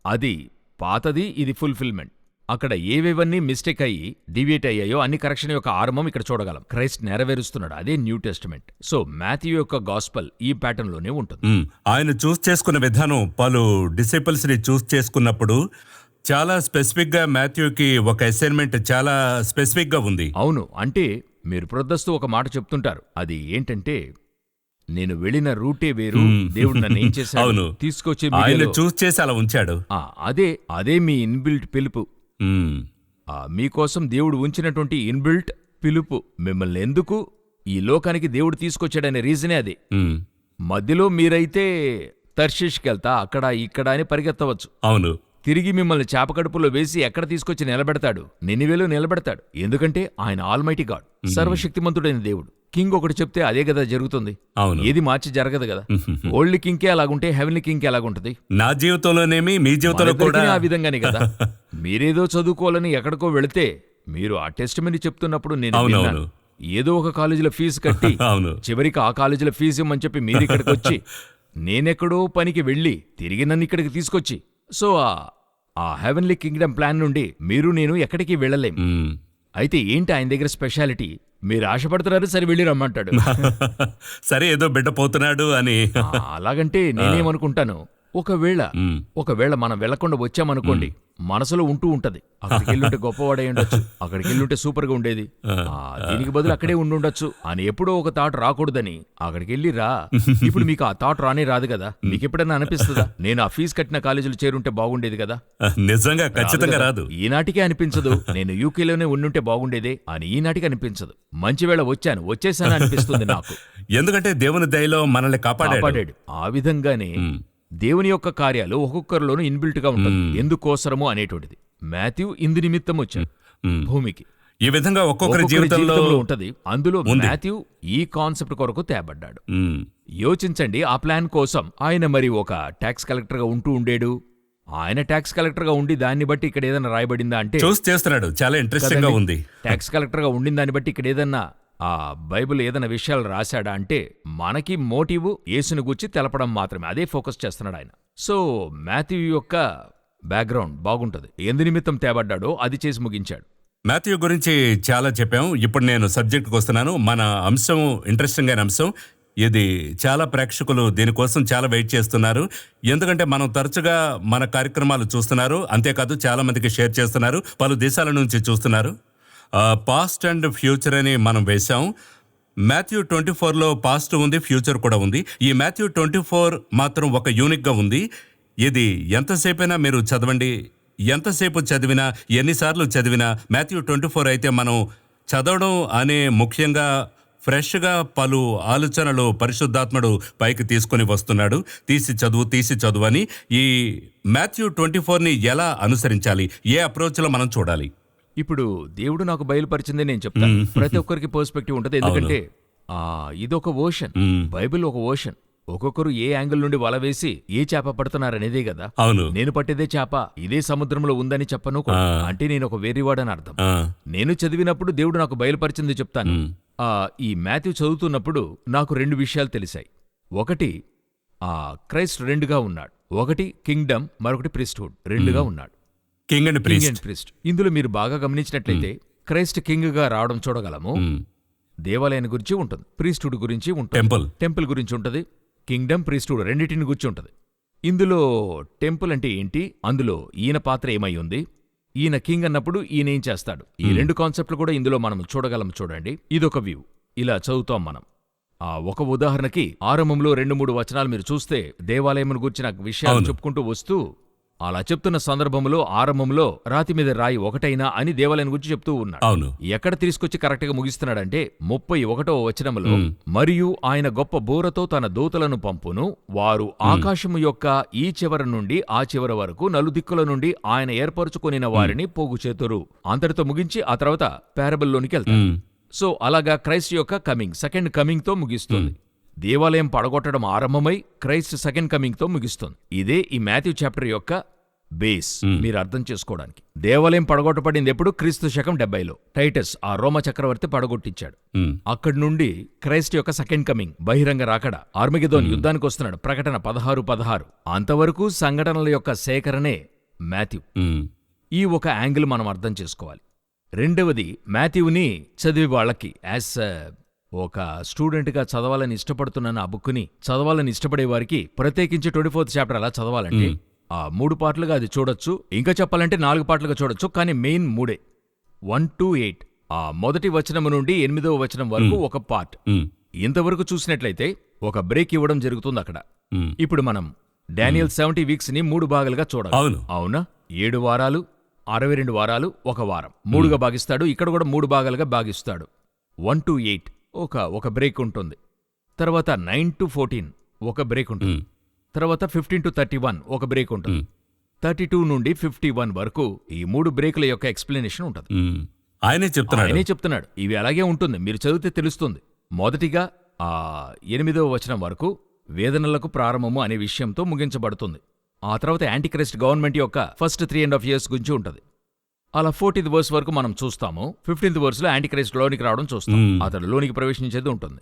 అది పాతది, ఇది ఫుల్ఫిల్మెంట్. అక్కడ ఏవేవన్నీ మిస్టేక్ అయ్యి డివియేట్ అయ్యాయో అన్ని కరెక్షన్ యొక్క ఆరంభం ఇక్కడ చూడగలం. క్రైస్ట్ నెరవేరుస్తున్నాడు, అదే న్యూ టెస్టిమెంట్. సో మాథ్యూ యొక్క గాస్పల్ ఈ ప్యాటర్న్ లోనే ఉంటుంది. ఆయన చూస్ చేసుకున్న విధానం, పలు డిసైపుల్స్ ని చూస్ చేసుకున్నప్పుడు చాలా స్పెసిఫిక్ గా మాథ్యూకి ఒక అసైన్మెంట్ చాలా స్పెసిఫిక్ గా ఉంది. అవును, అంటే మీరు ప్రొద్దస్తూ ఒక మాట చెప్తుంటారు. అది ఏంటంటే, నేను వెళ్ళిన రూటే వేరు, దేవుడు నన్ను ఏం చేశాడు తీసుకొచ్చి చూస్ చేసి అలా ఉంచాడు. అదే మీ ఇన్బిల్ట్ పిలుపు. మీకోసం దేవుడు ఉంచినటువంటి ఇన్బిల్ట్ పిలుపు. మిమ్మల్ని ఎందుకు ఈ లోకానికి దేవుడు తీసుకొచ్చాడనే రీజనే అది. మ్మ్. మధ్యలో మీరైతే తర్షీష్కి వెళ్తా అక్కడ ఇక్కడ అని పరిగెత్తవచ్చు. అవును, తిరిగి మిమ్మల్ని చేపకడుపులో వేసి ఎక్కడ తీసుకొచ్చి నిలబెడతాడు? నినివేలో నిలబెడతాడు. ఎందుకంటే ఆయన ఆల్మైటీ గాడ్, సర్వశక్తిమంతుడైన దేవుడు. కింగ్ ఒకటి చెప్తే అదే కదా జరుగుతుంది. అవును. ఏది మార్చి జరగదు కదా. ఓల్డ్ కింగ్కే అలాగుంటే హెవెన్లీ కింగ్కే అలాగుంటుంది. నా జీవితంలోనేమి మీ జీవితంలో కూడా ఆ విధంగానే కదా. మీరేదో చదువుకోవాలని ఎక్కడికో వెళితే మీరు ఆ టెస్ట్ మని చెప్తున్నప్పుడు నేను విన్నాను. ఏదో ఒక కాలేజీలో ఫీజు కట్టి చివరికి ఆ కాలేజీలో ఫీజు ఇమ్మని చెప్పి మీరు ఇక్కడికి వచ్చి నేనెక్కడో పనికి వెళ్ళి తిరిగి నన్ను ఇక్కడికి తీసుకొచ్చి, సో ఆ హెవెన్లీ కింగ్డమ్ ప్లాన్ నుండి మీరు నేను ఎక్కడికి వెళ్ళలేం. అయితే ఏంటి ఆయన దగ్గర స్పెషాలిటీ? మీరు ఆశపడుతున్నారు, సరే వెళ్ళి రమ్మంటాడు. సరే ఏదో బిడ్డ పోతున్నాడు అని. అలాగంటే నేనేమనుకుంటాను, ఒకవేళ మనం వెళ్లకుండా వచ్చామనుకోండి, మనసులో ఉంటూ ఉంటది అక్కడికి వెళ్ళుంటే గొప్పవాడై ఉండొచ్చు, అక్కడికి వెళ్ళుంటే సూపర్ గా ఉండేది, దీనికి బదులు అక్కడే ఉండుండొచ్చు అని ఎప్పుడో ఒక థాట్ రాకూడదని అక్కడికి వెళ్ళి రా. ఇప్పుడు మీకు ఆ థాట్ రానే రాదు కదా. మీకు ఎప్పుడైనా అనిపిస్తుందా నేను ఆ ఫీజు కట్టిన కాలేజీలో చేరుంటే బాగుండేది కదా? నిజంగా ఖచ్చితంగా రాదు. ఈనాటికే అనిపించదు నేను యూకేలోనే ఉండుంటే బాగుండేదే అని. ఈనాటికి అనిపించదు. మంచి వేళ వచ్చేసాను అనిపిస్తుంది నాకు. ఎందుకంటే దేవుని దయలో మనల్ని కాపాడాడు. ఆ విధంగానే దేవుని యొక్క కార్యాలు ఒక్కొక్కరిలోనూ ఇన్బిల్ట్ గా ఉంటుంది. ఎందుకోసరము అనేటువంటిది. మాథ్యూ ఇందు నిమిత్తం వచ్చాడు భూమికి. ఈ విధంగా ఒక్కొక్కరి జీవితంలో ఉంటది. అందులో మాథ్యూ ఈ కాన్సెప్ట్ కొరకు తేబడ్డాడు. యోచించండి, ఆ ప్లాన్ కోసం ఆయన మరి ఒక ట్యాక్స్ కలెక్టర్ గా ఉంటూ ఉండేడు. ఆయన ట్యాక్స్ కలెక్టర్ గా ఉండి దాన్ని బట్టి ఇక్కడ ఏదైనా రాయబడిందా అంటే చూసి చేస్తున్నాడు. చాలా ఇంట్రెస్టింగ్ గా ఉంది. ట్యాక్స్ కలెక్టర్ గా ఉండిన దాన్ని బట్టి ఇక్కడ ఏదన్నా ఆ బైబిల్ ఏదైనా విషయాలు రాశాడా అంటే మనకి మోటివ్ యేసుని గురించి తెలపడం మాత్రమే. అదే ఫోకస్ చేస్తున్నాడు ఆయన. సో మాథ్యూ యొక్క బ్యాక్గ్రౌండ్ బాగుంటది. ఎందు నిమిత్తం తేబడ్డాడో అది చేసి ముగించాడు. మాథ్యూ గురించి చాలా చెప్పాం. ఇప్పుడు నేను సబ్జెక్ట్కి వస్తున్నాను. మన అంశం ఇంట్రెస్టింగ్ అయిన అంశం ఇది. చాలా ప్రేక్షకులు దీనికోసం చాలా వెయిట్ చేస్తున్నారు. ఎందుకంటే మనం తరచుగా మన కార్యక్రమాలు చూస్తున్నారు. అంతేకాదు చాలా మందికి షేర్ చేస్తున్నారు. పలు దేశాల నుంచి చూస్తున్నారు. పాస్ట్ అండ్ ఫ్యూచర్ అని మనం వేశాం. మాథ్యూ 24లో పాస్ట్ ఉంది, ఫ్యూచర్ కూడా ఉంది. ఈ మాథ్యూ 24 మాత్రం ఒక యూనిక్గా ఉంది. ఇది ఎంతసేపైనా మీరు చదవండి, ఎంతసేపు చదివినా, ఎన్నిసార్లు చదివినా మాథ్యూ 24 అయితే మనం చదవడం అనే ముఖ్యంగా ఫ్రెష్గా పలు ఆలోచనలు పరిశుద్ధాత్ముడు పైకి తీసుకొని వస్తున్నాడు. తీసి చదువు అని. ఈ మాథ్యూ 24ని ఎలా అనుసరించాలి, ఏ అప్రోచ్లో మనం చూడాలి? ఇప్పుడు దేవుడు నాకు బయలుపరిచిందే నేను చెప్తాను. ప్రతి ఒక్కరికి పర్స్పెక్టివ్ ఉంటుంది. ఎందుకంటే ఇదొక ఓషన్, బైబిల్ ఒక ఓషన్. ఒక్కొక్కరు ఏ యాంగిల్ నుండి వల వేసి ఏ చేప పడుతున్నారనేదే కదా. నేను పట్టేదే చేప ఇదే సముద్రంలో ఉందని చెప్పను. అంటే నేను ఒక వేరేవాడని అర్థం. నేను చదివినప్పుడు దేవుడు నాకు బయలుపరిచింది చెప్తాను. ఈ మాథ్యూ చదువుతున్నప్పుడు నాకు 2 విషయాలు తెలిసాయి. ఒకటి క్రైస్ట్ 2గా ఉన్నాడు. ఒకటి కింగ్డమ్, మరొకటి ప్రీస్ట్హుడ్ 2గా ఉన్నాడు. King and priest. ఇందులో మీరు బాగా గమనించినట్లయితే క్రైస్ట్ కింగ్ గా రావడం చూడగలము. దేవాలయాన్ని గురించి ఉంటుంది, ప్రీస్టుడ్ గురించి ఉంటుంది, టెంపుల్ గురించి ఉంటుంది, కింగ్డమ్ ప్రీస్టుడ్ రెండింటిని గురించి ఉంటుంది. ఇందులో టెంపుల్ అంటే ఏంటి, అందులో ఈయన పాత్ర ఏమై ఉంది, ఈయన కింగ్ అన్నప్పుడు ఈయన ఏం చేస్తాడు, ఈ 2 కాన్సెప్ట్లు కూడా ఇందులో మనం చూడగలం. చూడండి, ఇదొక వ్యూ. ఇలా చదువుతాం మనం. ఒక ఉదాహరణకి ఆరంభంలో 2-3 వచనాలు మీరు చూస్తే దేవాలయం గురించిన విషయాలు చెప్పుకుంటూ వస్తూ అలా చెప్తున్న సందర్భంలో ఆరంభంలో రాతి మీద రాయి ఒకటైనా అని దేవాలయం గురించి చెప్తూ ఉన్నాడు. ఎక్కడ తీసుకొచ్చి కరెక్ట్ గా ముగిస్తున్నాడంటే 31వ వచనంలో, మరియు ఆయన గొప్ప బూరతో తన దూతలను పంపును, వారు ఆకాశము యొక్క ఈ చివర నుండి ఆ చివర వరకు నలుదిక్కుల నుండి ఆయన ఏర్పరచుకొనిన వారిని పోగు చేతురు. అంతటితో ముగించి ఆ తర్వాత పారబుల్లోనికి వెళ్తారు. సో అలాగా క్రైస్ట్ యొక్క కమింగ్, సెకండ్ కమింగ్ తో ముగిస్తుంది. దేవాలయం పడగొట్టడం ఆరంభమై క్రైస్ట్ సెకండ్ కమింగ్ తో ముగిస్తుంది. ఇదే ఈ మాథ్యూ చాప్టర్ యొక్క బేస్ మీరు అర్థం చేసుకోవడానికి. దేవాలయం పడగొట్టబడింది ఎప్పుడు? క్రీస్తు శకం 70లో టైటస్ ఆ రోమ చక్రవర్తి పడగొట్టించాడు. అక్కడి నుండి క్రైస్ట్ యొక్క సెకండ్ కమింగ్, బహిరంగ రాకడ, ఆర్మగెదోన్ యుద్ధానికి వస్తున్నాడు, ప్రకటన 16:16. అంతవరకు సంఘటనల యొక్క సేకరణే మాథ్యూ. ఈ ఒక యాంగిల్ మనం అర్థం చేసుకోవాలి. రెండవది, మాథ్యూని చదివి వాళ్ళకి యాజ్ ఒక స్టూడెంట్గా చదవాలని ఇష్టపడుతున్నాను. ఆ బుక్ని చదవాలని ఇష్టపడే వారికి ప్రత్యేకించి 24th చాప్టర్ అలా చదవాలంటే 3 పార్ట్లుగా అది చూడొచ్చు. ఇంకా చెప్పాలంటే 4 పార్ట్లుగా చూడొచ్చు. కానీ మెయిన్ 3, 1-8. మొదటి వచనము నుండి 8వ వచనం వరకు ఒక పార్ట్. ఇంతవరకు చూసినట్లయితే ఒక బ్రేక్ ఇవ్వడం జరుగుతుంది అక్కడ. ఇప్పుడు మనం డానియల్ 70 వీక్స్ ని 3 భాగాలుగా చూడాలి. అవునా? 7 వారాలు, 62 వారాలు, 1 వారం 3గా భాగిస్తాడు. ఇక్కడ కూడా 3 భాగాలుగా భాగిస్తాడు. 1-8 ఒక బ్రేక్ ఉంటుంది. తర్వాత 9-14 ఒక బ్రేక్ ఉంటుంది. తర్వాత 15-31 ఒక బ్రేక్ ఉంటుంది. 32 నుండి 51 వరకు ఈ 3 బ్రేకుల యొక్క ఎక్స్ప్లెనేషన్ ఉంటుంది. ఆయనే చెప్తున్నాడు. ఆయనే చెప్తున్నాడు. ఇవి అలాగే ఉంటుంది, మీరు చదివితే తెలుస్తుంది. మొదటిగా 8వ వచనం వరకు వేదనలకు ప్రారంభము అనే విషయంతో ముగించబడుతుంది. ఆ తర్వాత యాంటీక్రైస్ట్ గవర్నమెంట్ యొక్క ఫస్ట్ 3.5 years గురించి ఉంటుంది. అలా 40th verse వరకు మనం చూస్తాము. 15th verse లో యాంటీక్రైస్ట్ లోనికి రావడం చూస్తాం. అతడు లోనికి ప్రవేశించేది ఉంటుంది.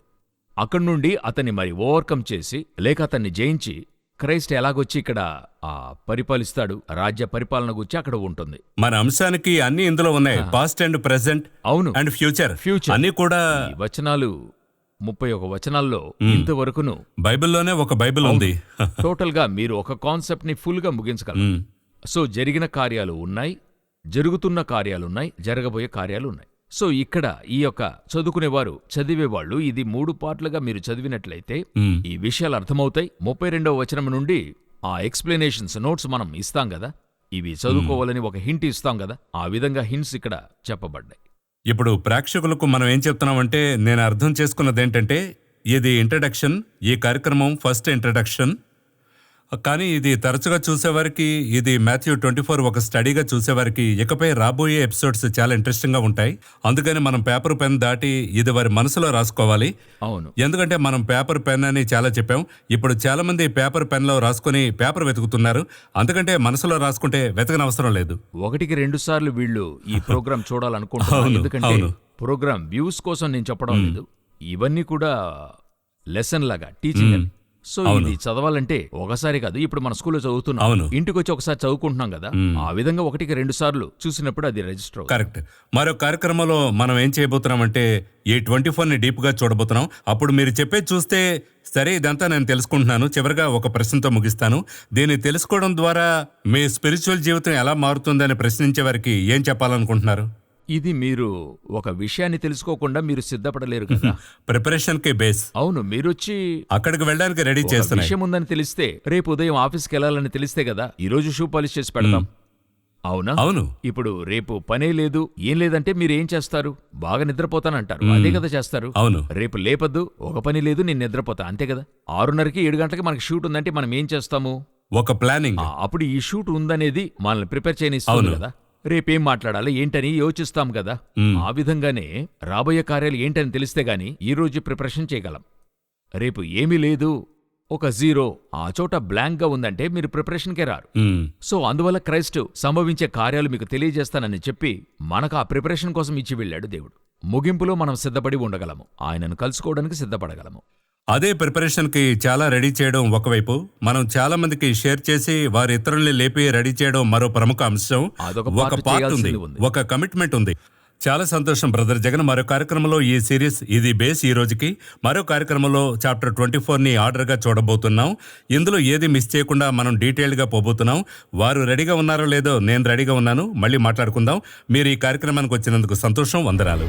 అక్కడి నుండి అతన్ని మరి ఓవర్కమ్ చేసి లేక అతన్ని జయించి క్రైస్ట్ ఎలాగొచ్చి ఇక్కడ పరిపాలిస్తాడు, రాజ్య పరిపాలన గురించి అక్కడ ఉంటుంది. మన అంశానికి అన్ని ఇందులో ఉన్నాయి, పాస్ట్ అండ్ ప్రెసెంట్, అవును, అండ్ ఫ్యూచర్ అన్ని కూడా. ఈ వచనాలు 31 వచనాల్లో ఇంతవరకును బైబిల్లోనే ఒక బైబిల్ ఉంది. టోటల్ గా మీరు ఒక కాన్సెప్ట్ ని ఫుల్ గా ముగించగలరు. సో జరిగిన కార్యాలు ఉన్నాయి, జరుగుతున్న కార్యాలున్నాయి, జరగబోయే కార్యాలున్నాయి. సో ఇక్కడ ఈ యొక్క చదువుకునేవారు, చదివేవాళ్ళు ఇది 3 పార్ట్లుగా మీరు చదివినట్లయితే ఈ విషయాలు అర్థమవుతాయి. 32వ వచనం నుండి ఆ ఎక్స్ప్లెనేషన్స్ నోట్స్ మనం ఇస్తాం కదా, ఇవి చదువుకోవాలని ఒక హింట్ ఇస్తాం కదా, ఆ విధంగా హింట్స్ ఇక్కడ చెప్పబడ్డాయి. ఇప్పుడు ప్రేక్షకులకు మనం ఏం చెప్తున్నామంటే, నేను అర్థం చేసుకున్నది ఏంటంటే, ఇది ఇంట్రడక్షన్, ఈ కార్యక్రమం ఫస్ట్ ఇంట్రడక్షన్. కానీ ఇది తరచుగా చూసేవారికి, ఇది మాథ్యూ 24 ఒక స్టడీగా చూసేవారికి ఇకపై రాబోయే ఎపిసోడ్స్ చాలా ఇంట్రెస్టింగ్గా ఉంటాయి. అందుకని మనం పేపర్ పెన్ దాటి ఇది వారి మనసులో రాసుకోవాలి. అవును, ఎందుకంటే మనం పేపర్ పెన్ అని చాలా చెప్పాం. ఇప్పుడు చాలా మంది పేపర్ పెన్లో రాసుకుని పేపర్ వెతుకుతున్నారు. అందుకంటే మనసులో రాసుకుంటే వెతకనవసరం లేదు. 1-2 సార్లు వీళ్ళు ఈ ప్రోగ్రామ్ చూడాలనుకుంటున్నారు. ఎందుకంటే ప్రోగ్రామ్ వ్యూస్ కోసం నేను చెప్పడం లేదు, ఇవన్నీ కూడా లెసన్ లాగా, టీచింగ్. సో ఇది చదవాలంటే ఒకసారి కాదు, ఇప్పుడు మన స్కూల్లో చదువుతున్నాం, ఇంటికి వచ్చి ఒకసారి చదువుకుంటున్నాం కదా, ఆ విధంగా 1-2 సార్లు చూసినప్పుడు అది రిజిస్టర్. కరెక్ట్. మరో కార్యక్రమంలో మనం ఏం చేయబోతున్నామంటే, ఈ 24ని డీప్ గా చూడబోతున్నాం. అప్పుడు మీరు చెప్పేది చూస్తే, సరే ఇదంతా నేను తెలుసుకుంటున్నాను, చివరిగా ఒక ప్రశ్నతో ముగిస్తాను, దీన్ని తెలుసుకోవడం ద్వారా మీ స్పిరిచువల్ జీవితం ఎలా మారుతుందని ప్రశ్నించే వారికి ఏం చెప్పాలనుకుంటున్నారు? ఇది మీరు ఒక విషయాన్ని తెలుసుకోకుండా మీరు సిద్ధపడలేరు కదా. ప్రిపరేషన్ కే బేస్. అవును, మీరొచ్చి అక్కడికి వెళ్ళడానికి రెడీ చేస్తున్నారు. విషయం ఉందని తెలిస్తే, రేపు ఉదయం ఆఫీస్కి వెళ్ళాలని తెలిస్తే కదా ఈరోజు షూ పాలిష్ చేసి పెడతాం. అవునా? అవును. ఇప్పుడు రేపు పనే లేదు, ఏం లేదంటే మీరు ఏం చేస్తారు? బాగా నిద్రపోతానంటారు, అదే కదా చేస్తారు. అవును. రేపు లేపద్దు, ఒక పని లేదు, నేను నిద్రపోతా, అంతే కదా. 6:30కి 7 గంటలకి మనకి షూట్ ఉందంటే మనం ఏం చేస్తాము? ఒక ప్లానింగ్. అప్పుడు ఈ షూట్ ఉందనేది మనల్ని ప్రిపేర్ చేయనిస్తుంది కదా. రేపేం మాట్లాడాలి ఏంటని యోచిస్తాం కదా. ఆ విధంగానే రాబోయే కార్యాలు ఏంటని తెలిస్తే గాని ఈ రోజు ప్రిపరేషన్ చేయగలం. రేపు ఏమీ లేదు, ఒక 0 ఆ చోట బ్లాంక్ గా ఉందంటే మీరు ప్రిపరేషన్కే రారు. సో అందువల్ల క్రైస్ట్ సంభవించే కార్యాలు మీకు తెలియజేస్తానని చెప్పి మనకు ఆ ప్రిపరేషన్ కోసం ఇచ్చి వెళ్ళాడు దేవుడు. ముగింపులో మనం సిద్ధపడి ఉండగలము, ఆయనను కలుసుకోవడానికి సిద్ధపడగలము. అదే ప్రిపరేషన్కి చాలా రెడీ చేయడం ఒకవైపు, మనం చాలా మందికి షేర్ చేసి వారి ఇతరుల్ని లేపి రెడీ చేయడం మరో ప్రముఖ అంశం. ఒక పార్ట్ ఉంది, ఒక కమిట్మెంట్ ఉంది. చాలా సంతోషం బ్రదర్ జగన్. మరో కార్యక్రమంలో ఈ సిరీస్ ఇది బేస్ ఈ రోజుకి. మరో కార్యక్రమంలో చాప్టర్ 24ని ఆర్డర్గా చూడబోతున్నాం. ఇందులో ఏది మిస్ చేయకుండా మనం డీటెయిల్డ్గా పోబోతున్నాం. వారు రెడీగా ఉన్నారో లేదో, నేను రెడీగా ఉన్నాను. మళ్ళీ మాట్లాడుకుందాం. మీరు ఈ కార్యక్రమానికి వచ్చినందుకు సంతోషం. వందనాలు.